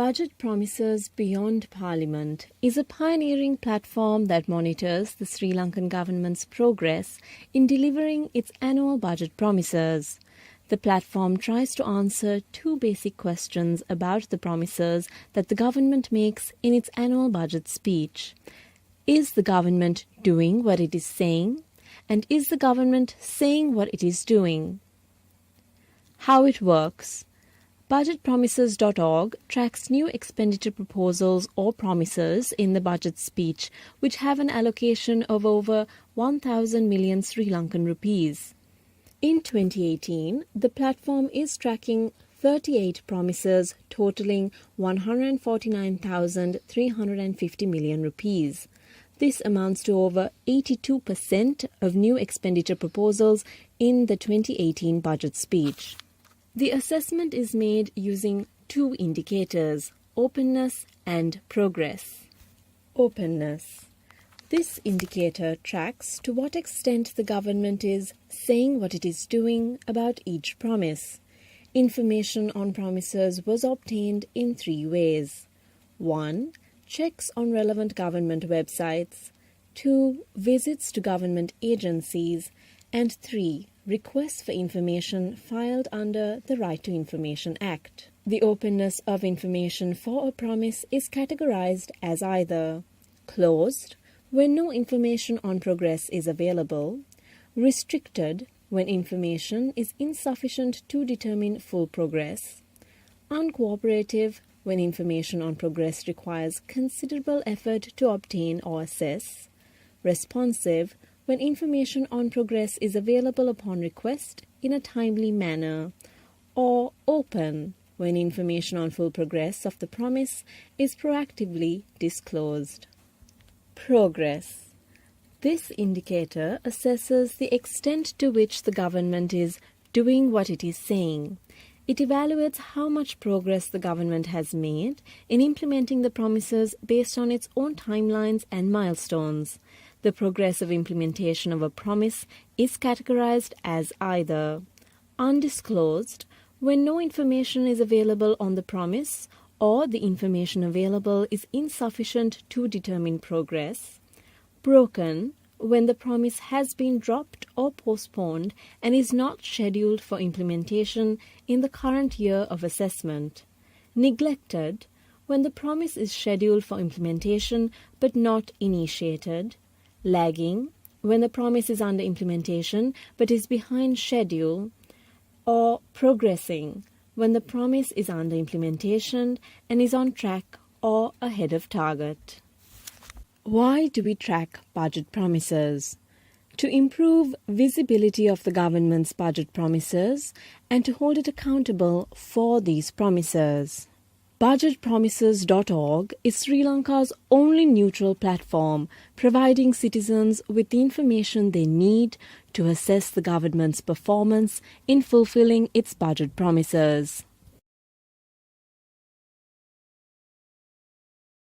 Budget Promises Beyond Parliament is a pioneering platform that monitors the Sri Lankan government's progress in delivering its annual budget promises. The platform tries to answer two basic questions about the promises that the government makes in its annual budget speech. Is the government doing what it is saying? And is the government saying what it is doing? How it works. Budgetpromises.org tracks new expenditure proposals or promises in the budget speech which have an allocation of over 1,000 million Sri Lankan rupees. In 2018, the platform is tracking 38 promises totaling 149,350 million rupees. This amounts to over 82% of new expenditure proposals in the 2018 budget speech. The assessment is made using two indicators, openness and progress. Openness. This indicator tracks to what extent the government is saying what it is doing about each promise. Information on promises was obtained in three ways. 1. Checks on relevant government websites. 2. Visits to government agencies. And 3. Requests for information filed under the Right to Information Act. The openness of information for a promise is categorized as either closed, when no information on progress is available, restricted, when information is insufficient to determine full progress, uncooperative, when information on progress requires considerable effort to obtain or assess, responsive, when information on progress is available upon request in a timely manner, or open, when information on full progress of the promise is proactively disclosed. Progress. This indicator assesses the extent to which the government is doing what it is saying. It evaluates how much progress the government has made in implementing the promises based on its own timelines and milestones. The progress of implementation of a promise is categorized as either undisclosed, when no information is available on the promise or the information available is insufficient to determine progress, broken, when the promise has been dropped or postponed and is not scheduled for implementation in the current year of assessment, neglected, when the promise is scheduled for implementation but not initiated, lagging, when the promise is under implementation but is behind schedule, or progressing, when the promise is under implementation and is on track or ahead of target. Why do we track budget promises? To improve visibility of the government's budget promises and to hold it accountable for these promises. Budgetpromises.org is Sri Lanka's only neutral platform, providing citizens with the information they need to assess the government's performance in fulfilling its budget promises.